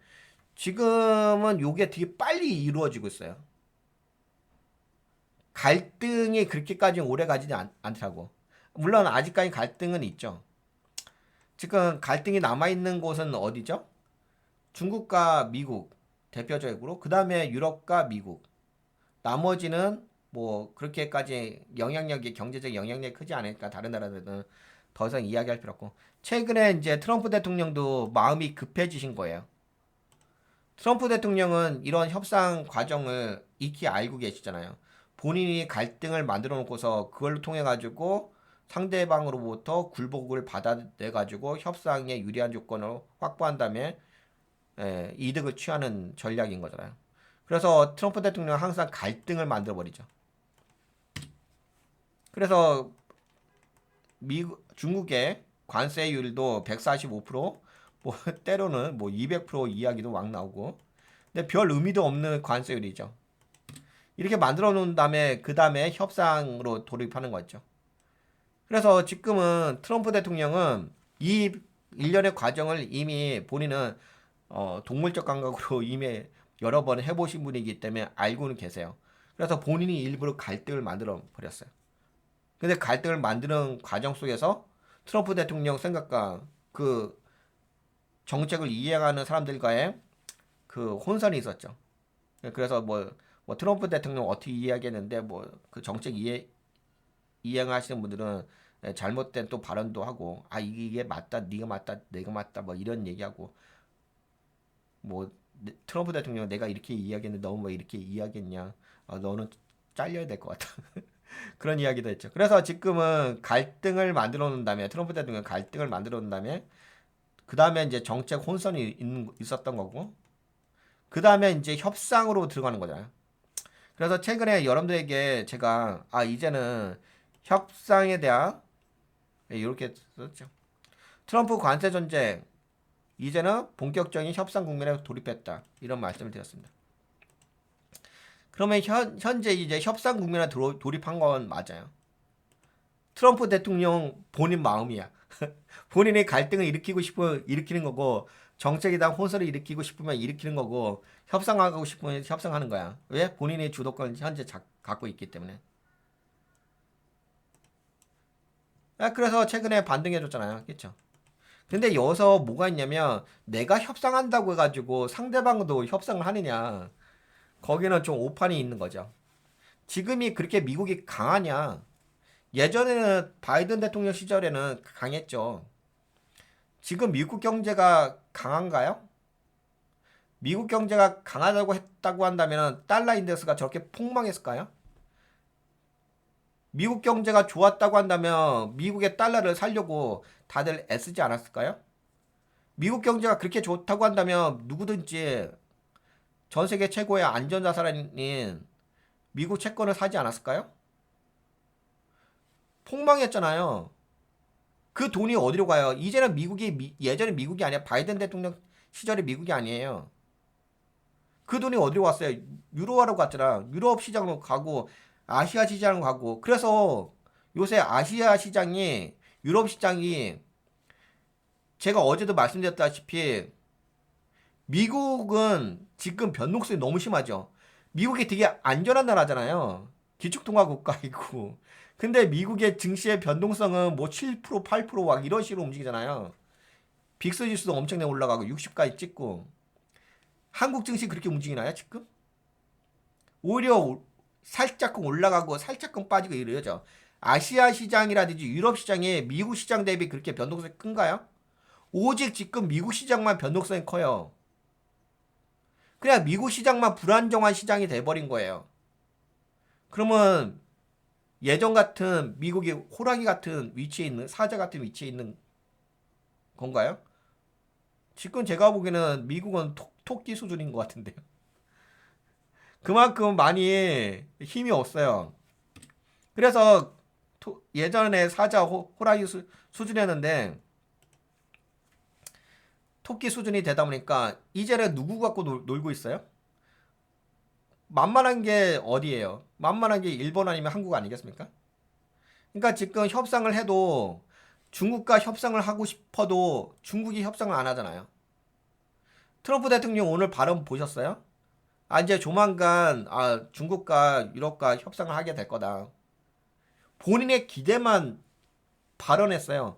지금은 요게 되게 빨리 이루어지고 있어요. 갈등이 그렇게까지 오래 가지는 않더라고. 물론 아직까지 갈등은 있죠. 지금 갈등이 남아있는 곳은 어디죠? 중국과 미국 대표적으로 그 다음에 유럽과 미국 나머지는 뭐 그렇게까지 영향력이 경제적 영향력이 크지 않으니까 다른 나라들은 더 이상 이야기할 필요 없고 최근에 이제 트럼프 대통령도 마음이 급해지신 거예요. 트럼프 대통령은 이런 협상 과정을 익히 알고 계시잖아요. 본인이 갈등을 만들어 놓고서 그걸 통해 가지고 상대방으로부터 굴복을 받아내 가지고 협상에 유리한 조건을 확보한 다음에 이득을 취하는 전략인 거잖아요. 그래서 트럼프 대통령은 항상 갈등을 만들어 버리죠. 그래서 중국의 관세율도 145%, 뭐 때로는 뭐 200% 이야기도 막 나오고, 근데 별 의미도 없는 관세율이죠. 이렇게 만들어 놓은 다음에 그 다음에 협상으로 돌입하는 거죠. 그래서 지금은 트럼프 대통령은 이 일련의 과정을 이미 본인은 동물적 감각으로 이미 여러 번 해보신 분이기 때문에 알고는 계세요. 그래서 본인이 일부러 갈등을 만들어 버렸어요. 근데 갈등을 만드는 과정 속에서 트럼프 대통령 생각과 그 정책을 이해하는 사람들과의 그 혼선이 있었죠. 그래서 뭐 트럼프 대통령 어떻게 이해하겠는데 뭐 그 정책 이해하시는 분들은 잘못된 또 발언도 하고 이게 맞다 네가 맞다 내가 맞다 뭐 이런 얘기하고 뭐 트럼프 대통령 내가 이렇게 이야기했는데 너무 뭐 이렇게 이야기했냐 너는 잘려야 될 것 같다 그런 이야기도 했죠. 그래서 지금은 갈등을 만들어 놓은 다음에 트럼프 대통령 갈등을 만들어 놓은 다음에 그 다음에 이제 정책 혼선이 있었던 거고 그 다음에 이제 협상으로 들어가는 거잖아요. 그래서 최근에 여러분들에게 제가 이제는 협상에 대한 이렇게 썼죠. 트럼프 관세 전쟁 이제는 본격적인 협상 국면에 돌입했다. 이런 말씀을 드렸습니다. 그러면 현재 이제 협상 국면에 돌입한 건 맞아요. 트럼프 대통령 본인 마음이야. 본인이 갈등을 일으키고 싶으면 일으키는 거고 정책에 대한 혼선을 일으키고 싶으면 일으키는 거고 협상하고 싶으면 협상하는 거야. 왜? 본인의 주도권을 현재 갖고 있기 때문에. 그래서 최근에 반등해 줬잖아요. 그렇죠? 근데 여기서 뭐가 있냐면 내가 협상한다고 해가지고 상대방도 협상을 하느냐. 거기는 좀 오판이 있는 거죠. 지금이 그렇게 미국이 강하냐? 예전에는 바이든 대통령 시절에는 강했죠. 지금 미국 경제가 강한가요? 미국 경제가 강하다고 했다고 한다면 달러 인덱스가 저렇게 폭망했을까요? 미국 경제가 좋았다고 한다면 미국의 달러를 살려고 다들 애쓰지 않았을까요? 미국 경제가 그렇게 좋다고 한다면 누구든지 전 세계 최고의 안전자산인 미국 채권을 사지 않았을까요? 폭망했잖아요. 그 돈이 어디로 가요? 이제는 예전에 미국이 아니야. 바이든 대통령 시절의 미국이 아니에요. 그 돈이 어디로 갔어요? 유로화로 갔잖아. 유럽 시장으로 가고 아시아 시장으로 가고. 그래서 요새 아시아 시장이 유럽 시장이 제가 어제도 말씀드렸다시피 미국은 지금 변동성이 너무 심하죠. 미국이 되게 안전한 나라잖아요. 기축통화 국가이고. 근데 미국의 증시의 변동성은 뭐 7%, 8%막 이런 식으로 움직이잖아요. 빅스 지수도 엄청나게 올라가고 60까지 찍고. 한국 증시 그렇게 움직이나요, 지금? 오히려 살짝끔 올라가고 살짝끔 빠지고 이러죠. 아시아 시장이라든지 유럽 시장이 미국 시장 대비 그렇게 변동성이 큰가요? 오직 지금 미국 시장만 변동성이 커요. 그냥 미국 시장만 불안정한 시장이 돼버린 거예요. 그러면 예전 같은 미국이 호랑이 같은 위치에 있는 사자 같은 위치에 있는 건가요? 지금 제가 보기에는 미국은 토끼 수준인 것 같은데요. 그만큼 많이 힘이 없어요. 그래서 예전에 사자 호랑이 수준이었는데 토끼 수준이 되다 보니까 이제는 누구 갖고 놀고 있어요? 만만한 게 어디예요? 만만한 게 일본 아니면 한국 아니겠습니까? 그러니까 지금 협상을 해도 중국과 협상을 하고 싶어도 중국이 협상을 안 하잖아요. 트럼프 대통령 오늘 발언 보셨어요? 이제 조만간 중국과 유럽과 협상을 하게 될 거다. 본인의 기대만 발언했어요.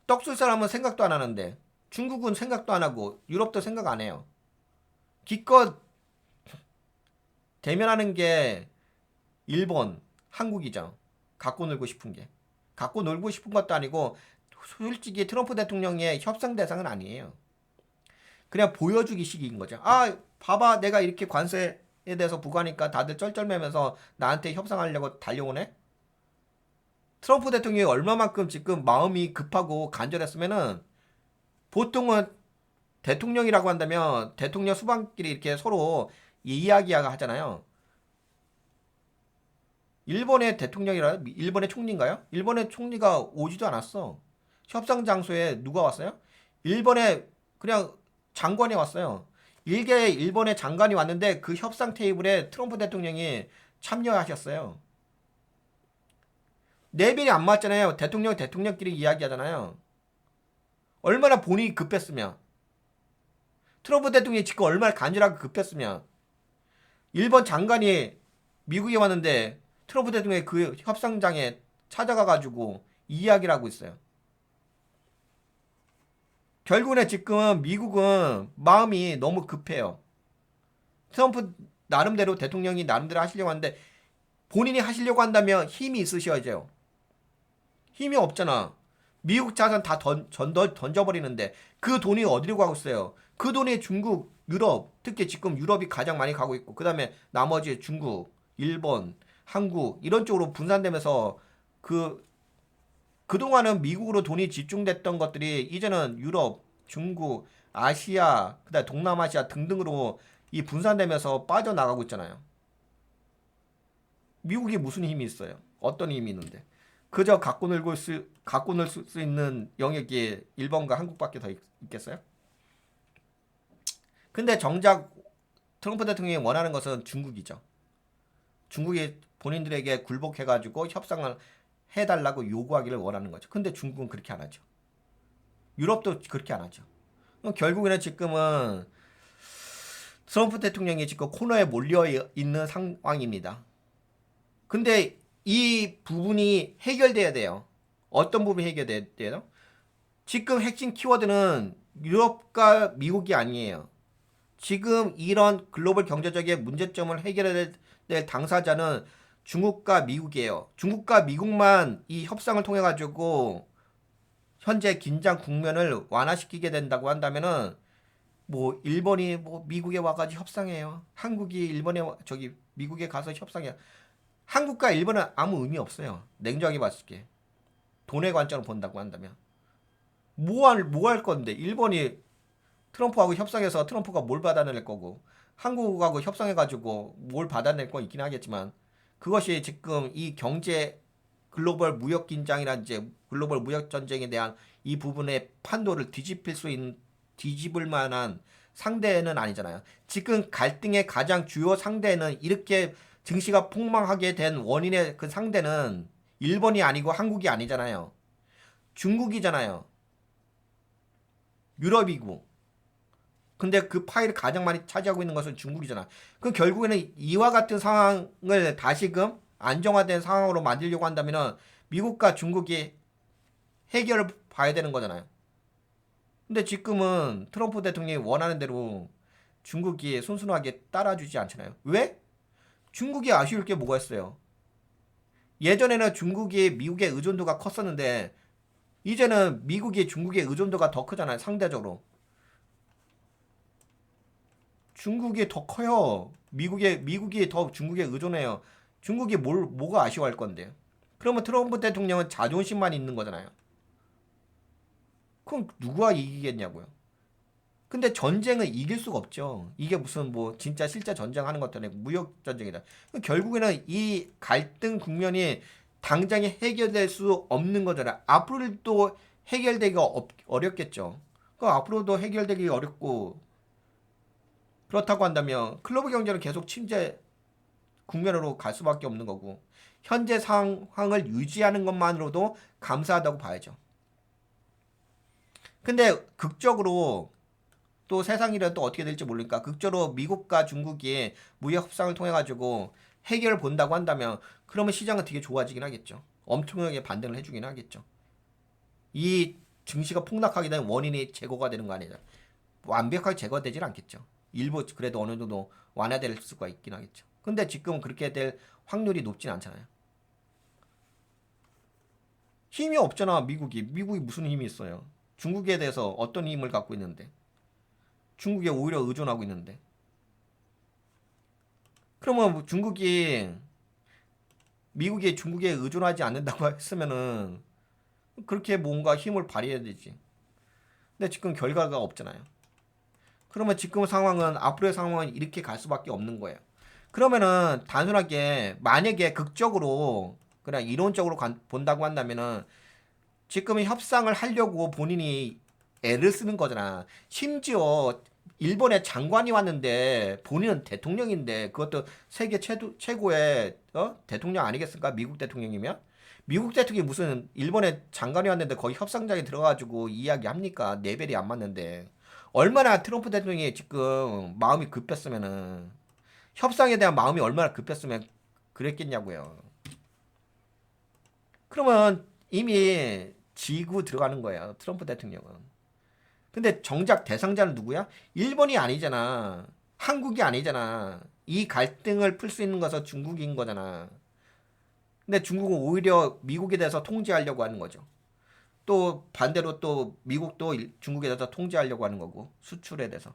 떡술 사람은 생각도 안 하는데 중국은 생각도 안 하고 유럽도 생각 안 해요. 기껏 대면하는 게 일본, 한국이죠. 갖고 놀고 싶은 게. 갖고 놀고 싶은 것도 아니고 솔직히 트럼프 대통령의 협상 대상은 아니에요. 그냥 보여주기식인 거죠. 봐봐 내가 이렇게 관세에 대해서 부과하니까 다들 쩔쩔매면서 나한테 협상하려고 달려오네? 트럼프 대통령이 얼마만큼 지금 마음이 급하고 간절했으면은 보통은 대통령이라고 한다면 대통령 수반끼리 이렇게 서로 이야기하고 하잖아요. 일본의 대통령이라 일본의 총리인가요? 일본의 총리가 오지도 않았어. 협상 장소에 누가 왔어요? 일본의 그냥 장관이 왔어요. 일개 일본의 장관이 왔는데 그 협상 테이블에 트럼프 대통령이 참여하셨어요. 레벨이 안 맞잖아요. 대통령끼리 이야기하잖아요. 얼마나 본인이 급했으면 트럼프 대통령이 지금 얼마나 간절하게 급했으면 일본 장관이 미국에 왔는데 트럼프 대통령이 그 협상장에 찾아가가지고 이야기를 하고 있어요. 결국에 지금 미국은 마음이 너무 급해요. 트럼프 나름대로 대통령이 나름대로 하시려고 하는데 본인이 하시려고 한다면 힘이 있으셔야죠. 힘이 없잖아. 미국 자산 다 던져버리는데 그 돈이 어디로 가고 있어요? 그 돈이 중국, 유럽, 특히 지금 유럽이 가장 많이 가고 있고 그 다음에 나머지 중국, 일본, 한국 이런 쪽으로 분산되면서 그동안은 미국으로 돈이 집중됐던 것들이 이제는 유럽, 중국, 아시아, 그다음에 동남아시아 등등으로 이 분산되면서 빠져나가고 있잖아요. 미국이 무슨 힘이 있어요? 어떤 힘이 있는데? 그저 갖고 놀 수 있는 영역이 일본과 한국밖에 더 있겠어요? 근데 정작 트럼프 대통령이 원하는 것은 중국이죠. 중국이 본인들에게 굴복해가지고 협상을 해달라고 요구하기를 원하는 거죠. 근데 중국은 그렇게 안 하죠. 유럽도 그렇게 안 하죠. 결국에는 지금은 트럼프 대통령이 지금 코너에 몰려 있는 상황입니다. 근데 이 부분이 해결돼야 돼요. 어떤 부분이 해결돼야 돼요? 지금 핵심 키워드는 유럽과 미국이 아니에요. 지금 이런 글로벌 경제적인 문제점을 해결해야 될 당사자는 중국과 미국이에요. 중국과 미국만 이 협상을 통해 가지고 현재 긴장 국면을 완화시키게 된다고 한다면은 뭐 일본이 뭐 미국에 와가지고 협상해요. 한국이 일본에 저기 미국에 가서 협상해요. 한국과 일본은 아무 의미 없어요. 냉정하게 봤을 때 돈의 관점으로 본다고 한다면 뭐 할 건데 일본이 트럼프하고 협상해서 트럼프가 뭘 받아낼 거고 한국하고 협상해가지고 뭘 받아낼 건 있긴 하겠지만 그것이 지금 이 경제 글로벌 무역 긴장이라든지 글로벌 무역 전쟁에 대한 이 부분의 판도를 뒤집을 만한 상대는 아니잖아요. 지금 갈등의 가장 주요 상대는 이렇게 증시가 폭망하게 된 원인의 그 상대는 일본이 아니고 한국이 아니잖아요. 중국이잖아요. 유럽이고. 근데 그 파일을 가장 많이 차지하고 있는 것은 중국이잖아. 그 결국에는 이와 같은 상황을 다시금 안정화된 상황으로 만들려고 한다면은 미국과 중국이 해결을 봐야 되는 거잖아요. 근데 지금은 트럼프 대통령이 원하는 대로 중국이 순순하게 따라주지 않잖아요. 왜? 중국이 아쉬울 게 뭐가 있어요? 예전에는 중국이 미국의 의존도가 컸었는데 이제는 미국이 중국의 의존도가 더 크잖아요. 상대적으로. 중국이 더 커요. 미국이 더 중국에 의존해요. 중국이 뭐가 아쉬워할 건데요. 그러면 트럼프 대통령은 자존심만 있는 거잖아요. 그럼 누가 이기겠냐고요. 근데 전쟁은 이길 수가 없죠. 이게 무슨 뭐 진짜 실제 전쟁하는 것도 아니고 무역 전쟁이다. 결국에는 이 갈등 국면이 당장에 해결될 수 없는 거잖아요. 앞으로도 해결되기가 어렵겠죠. 그 앞으로도 해결되기 어렵고 그렇다고 한다면 클로버 경제는 계속 침체 국면으로 갈 수밖에 없는 거고 현재 상황을 유지하는 것만으로도 감사하다고 봐야죠. 근데 극적으로 또 세상 일은 또 어떻게 될지 모르니까 극적으로 미국과 중국이 무역 협상을 통해 가지고 해결을 본다고 한다면 그러면 시장은 되게 좋아지긴 하겠죠. 엄청나게 반등을 해주긴 하겠죠. 이 증시가 폭락하게 된 원인이 제거가 되는 거 아니냐. 완벽하게 제거되진 않겠죠. 일부 그래도 어느 정도 완화될 수가 있긴 하겠죠. 근데 지금은 그렇게 될 확률이 높진 않잖아요. 힘이 없잖아, 미국이. 미국이 무슨 힘이 있어요? 중국에 대해서 어떤 힘을 갖고 있는데? 중국에 오히려 의존하고 있는데. 그러면 뭐 미국이 중국에 의존하지 않는다고 했으면은 그렇게 뭔가 힘을 발휘해야 되지. 근데 지금 결과가 없잖아요. 그러면 지금 상황은 앞으로의 상황은 이렇게 갈 수밖에 없는 거예요. 그러면은 단순하게 만약에 극적으로 그냥 이론적으로 본다고 한다면은 지금은 협상을 하려고 본인이 애를 쓰는 거잖아. 심지어 일본에 장관이 왔는데 본인은 대통령인데 그것도 세계 최고의 대통령 아니겠습니까? 미국 대통령이면? 미국 대통령이 무슨 일본에 장관이 왔는데 거기 협상장에 들어가지고 이야기합니까? 레벨이 안 맞는데. 얼마나 트럼프 대통령이 지금 마음이 급했으면은 협상에 대한 마음이 얼마나 급했으면 그랬겠냐고요. 그러면 이미 지고 들어가는 거예요. 트럼프 대통령은. 근데 정작 대상자는 누구야? 일본이 아니잖아. 한국이 아니잖아. 이 갈등을 풀 수 있는 것은 중국인 거잖아. 근데 중국은 오히려 미국에 대해서 통제하려고 하는 거죠. 또 반대로 또 미국도 중국에 대해서 통제하려고 하는 거고 수출에 대해서.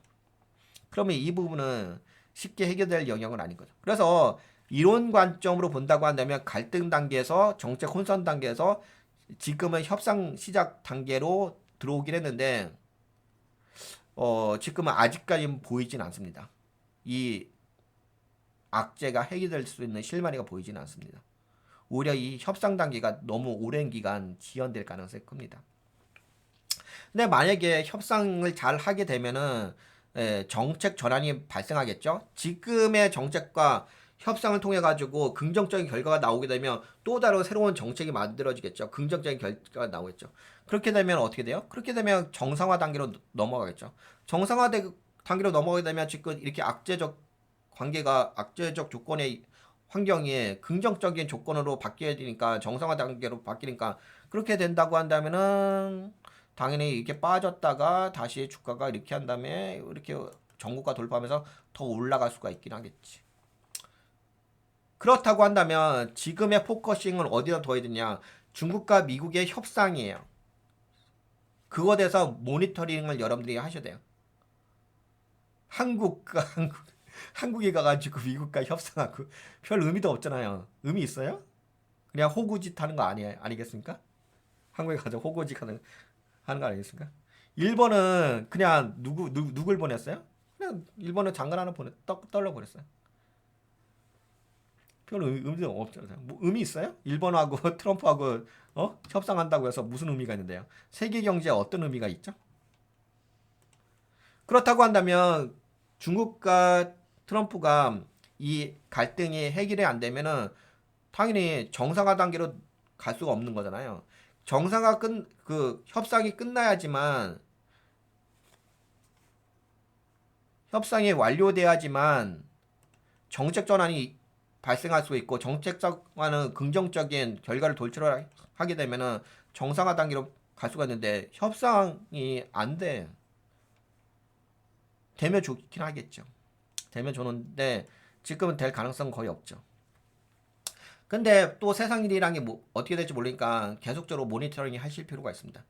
그러면 이 부분은 쉽게 해결될 영역은 아닌 거죠. 그래서 이론 관점으로 본다고 한다면 갈등 단계에서 정책 혼선 단계에서 지금은 협상 시작 단계로 들어오긴 했는데 지금은 아직까지는 보이진 않습니다. 이 악재가 해결될 수 있는 실마리가 보이지는 않습니다. 오히려 이 협상 단계가 너무 오랜 기간 지연될 가능성이 큽니다. 근데 만약에 협상을 잘 하게 되면은 정책 전환이 발생하겠죠. 지금의 정책과 협상을 통해 가지고 긍정적인 결과가 나오게 되면 또 다른 새로운 정책이 만들어지겠죠. 긍정적인 결과가 나오겠죠. 그렇게 되면 어떻게 돼요? 그렇게 되면 정상화 단계로 넘어가겠죠. 단계로 넘어가게 되면 지금 이렇게 악재적 조건의 환경이 긍정적인 조건으로 바뀌어야 되니까 정상화 단계로 바뀌니까 그렇게 된다고 한다면은 당연히 이렇게 빠졌다가 다시 주가가 이렇게 한 다음에 이렇게 전고가 돌파하면서 더 올라갈 수가 있긴 하겠지. 그렇다고 한다면 지금의 포커싱을 어디다 둬야 되냐? 중국과 미국의 협상이에요. 그거에 대해서 모니터링을 여러분들이 하셔야 돼요. 한국에 가가지고 미국과 협상하고 별 의미도 없잖아요. 의미 있어요? 그냥 호구짓 하는 거 아니겠습니까? 한국에 가서 호구짓 하는 거 아니겠습니까? 일본은 그냥 누굴 보냈어요? 그냥 일본은 장관 하나 떨러 보냈어요. 별 의미 없잖아요. 뭐 의미 있어요? 일본하고 트럼프하고 협상한다고 해서 무슨 의미가 있는데요? 세계 경제에 어떤 의미가 있죠? 그렇다고 한다면 중국과 트럼프가 이 갈등이 해결이 안 되면은 당연히 정상화 단계로 갈 수가 없는 거잖아요. 정상화 그 협상이 끝나야지만 협상이 완료돼야지만 정책 전환이 발생할 수 있고 정책 전환은 긍정적인 결과를 도출하게 되면은 정상화 단계로 갈 수가 있는데 협상이 안 돼. 되면 좋긴 하겠죠. 되면 좋은데 지금은 될 가능성은 거의 없죠. 근데 또 세상 일이란 게 뭐 어떻게 될지 모르니까 계속적으로 모니터링 하실 필요가 있습니다.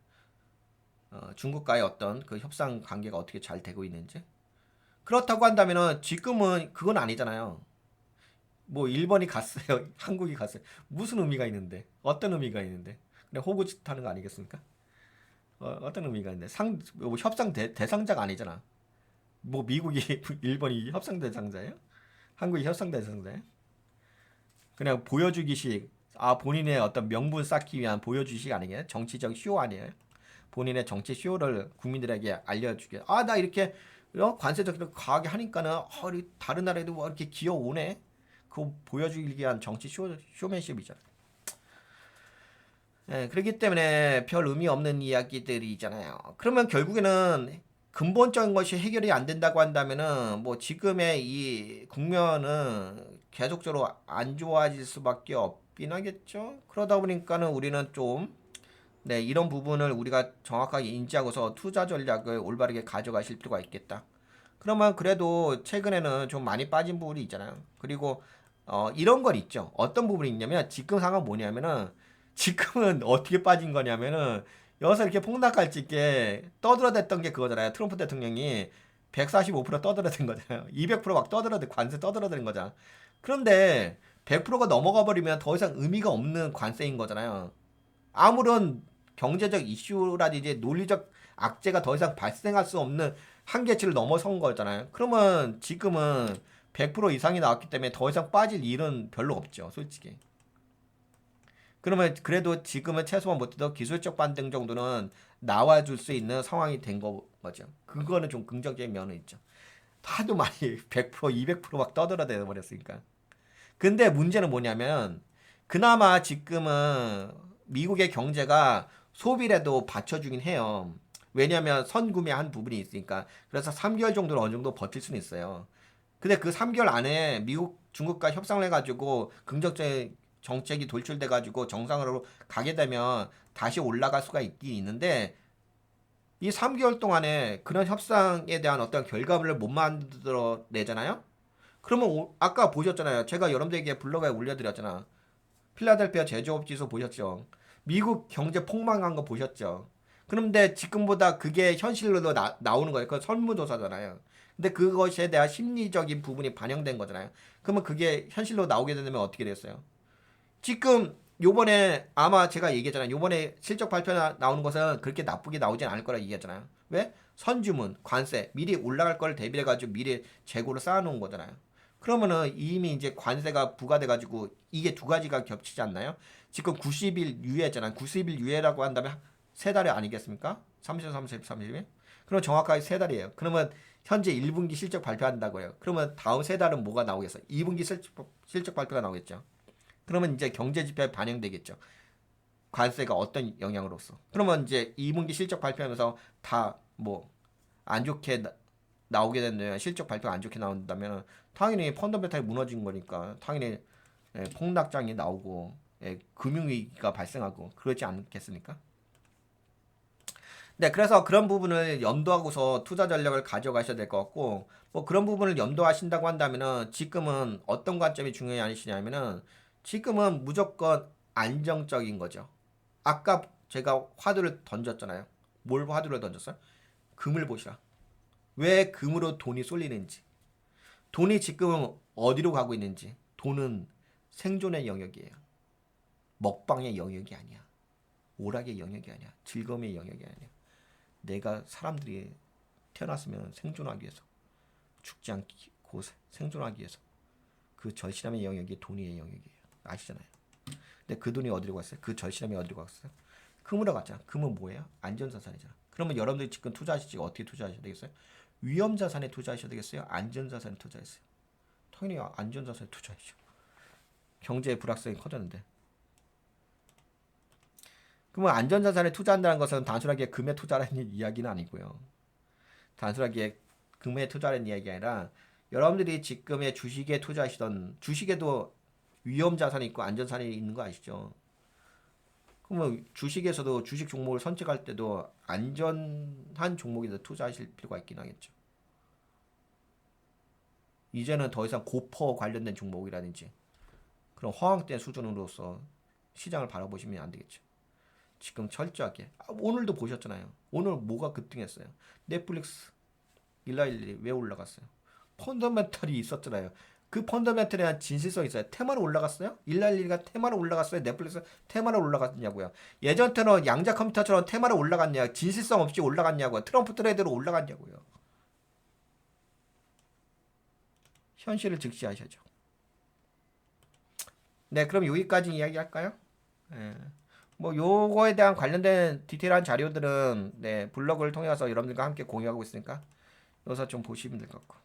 중국과의 어떤 그 협상 관계가 어떻게 잘 되고 있는지. 그렇다고 한다면은 지금은 그건 아니잖아요. 뭐 일본이 갔어요. 한국이 갔어요. 무슨 의미가 있는데? 어떤 의미가 있는데? 그냥 호구짓 하는 거 아니겠습니까? 어떤 의미가 있는데? 뭐 협상 대상자가 아니잖아. 뭐 미국이 일본이 협상 대상자예요? 한국이 협상 대상자예요? 그냥 보여주기식 본인의 어떤 명분 쌓기 위한 보여주기식 아니겠어요? 정치적 쇼 아니에요? 본인의 정치 쇼를 국민들에게 알려주게 나 이렇게 관세적으로 과하게 하니까는 다른 나라에도 뭐 이렇게 기어오네 그거 보여주기 위한 정치 쇼맨십이잖아요. 예, 그렇기 때문에 별 의미 없는 이야기들이잖아요. 그러면 결국에는 근본적인 것이 해결이 안 된다고 한다면은 뭐 지금의 이 국면은 계속적으로 안 좋아질 수밖에 없긴 하겠죠. 그러다 보니까는 우리는 좀 이런 부분을 우리가 정확하게 인지하고서 투자 전략을 올바르게 가져가실 필요가 있겠다. 그러면 그래도 최근에는 좀 많이 빠진 부분이 있잖아요. 그리고 이런 건 있죠. 어떤 부분이 있냐면 지금 상황 뭐냐면은 지금은 어떻게 빠진 거냐면은 여기서 이렇게 폭락할지게 떠들어댔던 게 그거잖아요. 트럼프 대통령이 145% 떠들어댄 거잖아요. 200%막 떠들어대 관세 떠들어댄 거잖아. 그런데 100%가 넘어가 버리면 더 이상 의미가 없는 관세인 거잖아요. 아무런 경제적 이슈라든지 논리적 악재가 더 이상 발생할 수 없는 한계치를 넘어선 거잖아요. 그러면 지금은 100% 이상이 나왔기 때문에 더 이상 빠질 일은 별로 없죠, 솔직히. 그러면 그래도 지금은 최소한 못해도 기술적 반등 정도는 나와줄 수 있는 상황이 된 거죠. 그거는 좀 긍정적인 면은 있죠. 하도 많이 100%, 200%막 떠들어대 버렸으니까. 근데 문제는 뭐냐면 그나마 지금은 미국의 경제가 소비라도 받쳐주긴 해요. 왜냐하면 선구매한 부분이 있으니까. 그래서 3개월 정도는 어느 정도 버틸 수는 있어요. 근데 그 3개월 안에 미국, 중국과 협상을 해가지고 긍정적인 정책이 돌출돼가지고 정상으로 가게 되면 다시 올라갈 수가 있긴 있는데 이 3개월 동안에 그런 협상에 대한 어떤 결과물을 못 만들어내잖아요? 그러면 아까 보셨잖아요. 제가 여러분들에게 블로그에 올려드렸잖아. 필라델피아 제조업 지수 보셨죠? 미국 경제 폭망한 거 보셨죠? 그런데 지금보다 그게 현실로 나오는 거예요. 그건 설문조사잖아요. 근데 그것에 대한 심리적인 부분이 반영된 거잖아요. 그러면 그게 현실로 나오게 되면 어떻게 됐어요? 지금 요번에 아마 제가 얘기했잖아요. 요번에 실적 발표 나오는 것은 그렇게 나쁘게 나오진 않을 거라 얘기했잖아요. 왜? 선주문, 관세, 미리 올라갈 걸 대비해가지고 미리 재고를 쌓아놓은 거잖아요. 그러면은 이미 이제 관세가 부과돼가지고 이게 두 가지가 겹치지 않나요? 지금 90일 유예잖아요. 90일 유예라고 한다면 세 달이 아니겠습니까? 30, 30, 30일? 그럼 정확하게 세 달이에요. 그러면 현재 1분기 실적 발표한다고요. 그러면 다음 세 달은 뭐가 나오겠어요? 2분기 실적 발표가 나오겠죠. 그러면 이제 경제 지표에 반영되겠죠. 관세가 어떤 영향으로서. 그러면 이제 2분기 실적 발표하면서 다 뭐 안 좋게 나오게 된다면 실적 발표가 안 좋게 나온다면 당연히 펀더멘탈이 무너진 거니까 당연히 폭락장이 나오고 금융위기가 발생하고 그러지 않겠습니까? 네, 그래서 그런 부분을 염두하고서 투자 전략을 가져가셔야 될 것 같고, 뭐 그런 부분을 염두하신다고 한다면은 지금은 어떤 관점이 중요하시냐면은 지금은 무조건 안정적인 거죠. 아까 제가 화두를 던졌잖아요. 뭘 화두를 던졌어요? 금을 보시라. 왜 금으로 돈이 쏠리는지. 돈이 지금 어디로 가고 있는지. 돈은 생존의 영역이에요. 먹방의 영역이 아니야. 오락의 영역이 아니야. 즐거움의 영역이 아니야. 내가 사람들이 태어났으면 생존하기 위해서 죽지 않고 생존하기 위해서 그 절실함의 영역이 돈의 영역이에요. 아시잖아요. 근데 그 돈이 어디로 갔어요? 그 절실함이 어디로 갔어요? 금으로 갔잖아. 금은 뭐예요? 안전자산이잖아. 그러면 여러분들이 지금 투자하실지 어떻게 투자하셔야 되겠어요? 위험자산에 투자하셔야 되겠어요? 안전자산에 투자했어요? 당연히 안전자산에 투자하죠. 경제의 불확실성이 커졌는데. 그러면 안전자산에 투자한다는 것은 단순하게 금에 투자라는 이야기는 아니고요. 단순하게 금에 투자라는 이야기가 아니라 여러분들이 지금의 주식에 투자하시던 주식에도 위험자산이 있고 안전자산이 있는 거 아시죠? 그러면 주식에서도 주식 종목을 선택할 때도 안전한 종목에 투자하실 필요가 있긴 하겠죠. 이제는 더 이상 고퍼 관련된 종목이라든지 그런 허황된 수준으로서 시장을 바라보시면 안 되겠죠. 지금 철저하게 오늘도 보셨잖아요. 오늘 뭐가 급등했어요? 넷플릭스 111이 왜 올라갔어요? 펀더멘털이 있었잖아요. 그 펀더멘털에 대한 진실성이 있어요. 테마로 올라갔어요? 111가 테마로 올라갔어요? 넷플릭스 테마로 올라갔냐고요? 예전처럼 양자 컴퓨터처럼 테마로 올라갔냐? 진실성 없이 올라갔냐고요? 트럼프 트레이드로 올라갔냐고요? 현실을 직시하셔야죠. 네, 그럼 여기까지 이야기할까요? 예. 뭐 요거에 대한 관련된 디테일한 자료들은 네, 블로그를 통해서 여러분들과 함께 공유하고 있으니까 여기서 좀 보시면 될 것 같고.